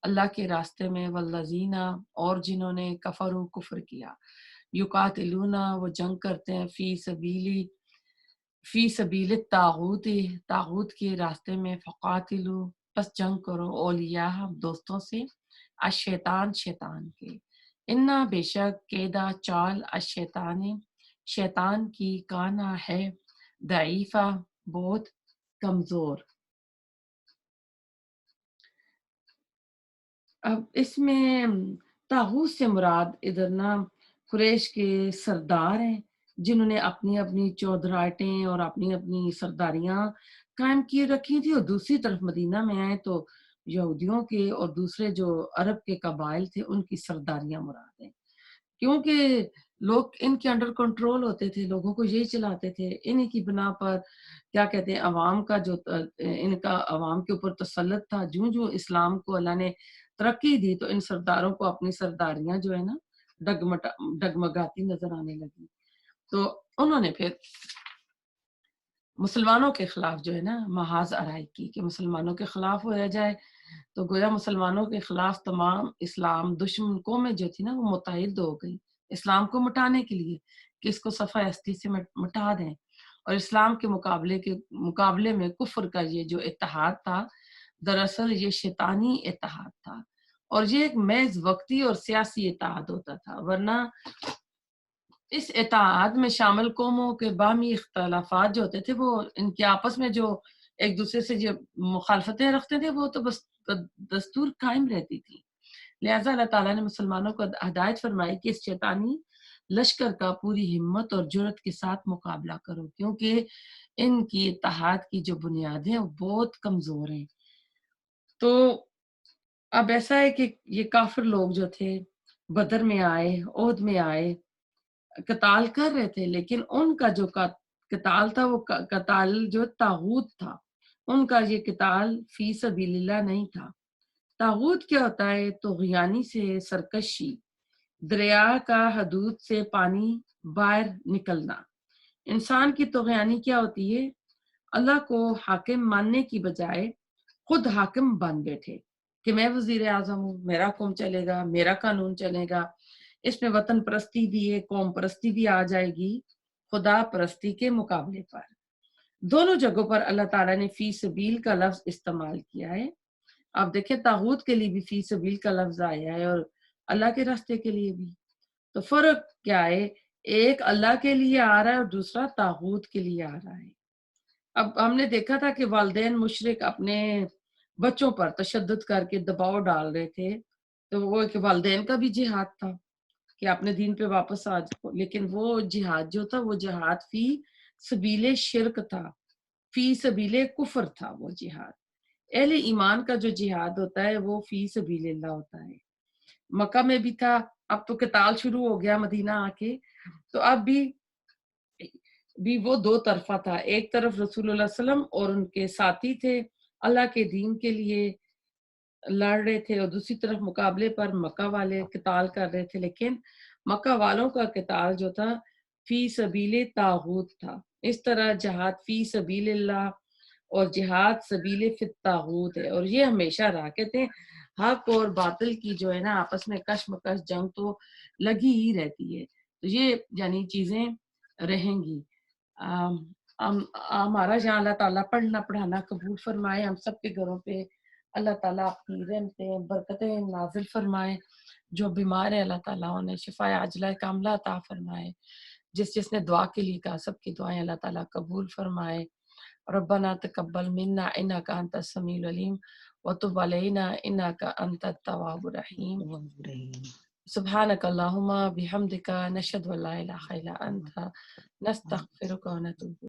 اللہ کے راستے میں، والذین، اور جنہوں نے کفروا، کفر کیا، یقاتلون، وہ جنگ کرتے ہیں، فی سبیل الطاغوت، طاغوت کے راستے میں، فقاتلو، بس جنگ کرو، اولیاء، دوستوں سے، الشیطان، شیطان کے، انا، بے شک، قیدا، چال، الشیطان، شیطان کی، کانا، ہے، ضعیفہ، بہت کمزور۔ اب اس میں طاغوت سے مراد ادھر نا قریش کے سردار ہیں جنہوں نے اپنی اپنی چودراہٹیں اور اپنی اپنی سرداریاں قائم کیے رکھی تھی، اور دوسری طرف مدینہ میں آئے تو یہودیوں کے اور دوسرے جو عرب کے قبائل تھے ان کی سرداریاں مراد ہیں، کیونکہ لوگ ان کے انڈر کنٹرول ہوتے تھے، لوگوں کو یہی چلاتے تھے، انہی کی بنا پر کیا کہتے ہیں عوام کا جو ان کا عوام کے اوپر تسلط تھا، جو جو اسلام کو اللہ نے ترقی دی تو ان سرداروں کو اپنی سرداریاں جو ہے نا ڈگمگاتی نظر آنے لگی، تو انہوں نے پھر مسلمانوں کے خلاف جو ہے نا محاذ آرائی کی کہ مسلمانوں کے خلاف ہو جائے، تو گویا مسلمانوں کے خلاف تمام اسلام دشمن قومیں جو تھی نا وہ متحد ہو گئی اسلام کو مٹانے کے لیے کہ اس کو صفحہ ہستی سے مٹا دیں، اور اسلام کے مقابلے میں کفر کا یہ جو اتحاد تھا دراصل یہ شیطانی اتحاد تھا، اور یہ ایک محض وقتی اور سیاسی اتحاد ہوتا تھا، ورنہ اس اتحاد میں شامل قوموں کے باہمی اختلافات جو ہوتے تھے وہ ان کے آپس میں جو ایک دوسرے سے جو مخالفتیں رکھتے تھے وہ تو بس دستور قائم رہتی تھی، لہٰذا اللہ تعالیٰ نے مسلمانوں کو ہدایت فرمائی کہ اس شیطانی لشکر کا پوری ہمت اور جرت کے ساتھ مقابلہ کرو، کیونکہ ان کی اتحاد کی جو بنیادیں ہیں وہ بہت کمزور ہیں۔ تو اب ایسا ہے کہ یہ کافر لوگ جو تھے بدر میں آئے، عہد میں آئے، قتال کر رہے تھے، لیکن ان کا جو قتال تھا وہ قتال جو طاغوت تھا، ان کا یہ قتال فی سبیل اللہ نہیں تھا۔ طاغوت کیا ہوتا ہے؟ طغیانی سے سرکشی، دریا کا حدود سے پانی باہر نکلنا۔ انسان کی طغیانی کیا ہوتی ہے؟ اللہ کو حاکم ماننے کی بجائے خود حاکم بن بیٹھے کہ میں وزیر اعظم ہوں، میرا حکم چلے گا، میرا قانون چلے گا، اس میں وطن پرستی بھی ہے، قوم پرستی بھی آ جائے گی خدا پرستی کے مقابلے پر۔ دونوں جگہوں پر اللہ تعالیٰ نے فی سبیل کا لفظ استعمال کیا ہے۔ آپ دیکھیں طاغوت کے لیے بھی فی سبیل کا لفظ آیا ہے اور اللہ کے راستے کے لیے بھی، تو فرق کیا ہے؟ ایک اللہ کے لیے آ رہا ہے اور دوسرا طاغوت کے لیے آ رہا ہے۔ اب ہم نے دیکھا تھا کہ والدین مشرک اپنے بچوں پر تشدد کر کے دباؤ ڈال رہے تھے، تو وہ ایک والدین کا بھی جہاد تھا کہ اپنے دین پہ واپس آ جاؤ، لیکن وہ جہاد جو تھا وہ جہاد فی سبیل شرک تھا، فی سبیل کفر تھا وہ جہاد۔ اہل ایمان کا جو جہاد ہوتا ہے وہ فی سبیل اللہ ہوتا ہے۔ مکہ میں بھی تھا، اب تو قتال شروع ہو گیا مدینہ آ کے، تو اب بھی وہ دو طرفہ تھا، ایک طرف رسول اللہ صلی اللہ علیہ وسلم اور ان کے ساتھی تھے اللہ کے دین کے لیے لڑ رہے تھے، اور دوسری طرف مقابلے پر مکہ والے قتال کر رہے تھے، لیکن مکہ والوں کا قتال جو تھا فی سبیل طاغوت تھا۔ اس طرح جہاد فی سبیل اللہ اور جہاد سبیل فی الطاغوت ہے، اور یہ ہمیشہ رہا، کہتے ہیں حق اور باطل کی جو ہے نا آپس میں کشمکش جنگ تو لگی ہی رہتی ہے، تو یہ یعنی چیزیں رہیں گی۔ ہمارا یہاں اللہ تعالیٰ پڑھنا پڑھانا قبول فرمائے، ہم سب کے گھروں پہ اللہ تعالیٰ اپنی رحمتیں برکتیں نازل فرمائے، جو بیمار ہے اللہ تعالیٰ انہیں شفا عاجلہ کاملہ عطا فرمائے، جس نے دعا کے لیے کہا سب کی دعائیں اللہ تعالیٰ قبول فرمائے۔ ربنا تقبل منا انک انت السمیع العلیم وتب علینا انک انت التواب الرحیم۔ سبحانک اللہم بحمدک نشہد ان لا الہ الا انت نستغفرک ونتوب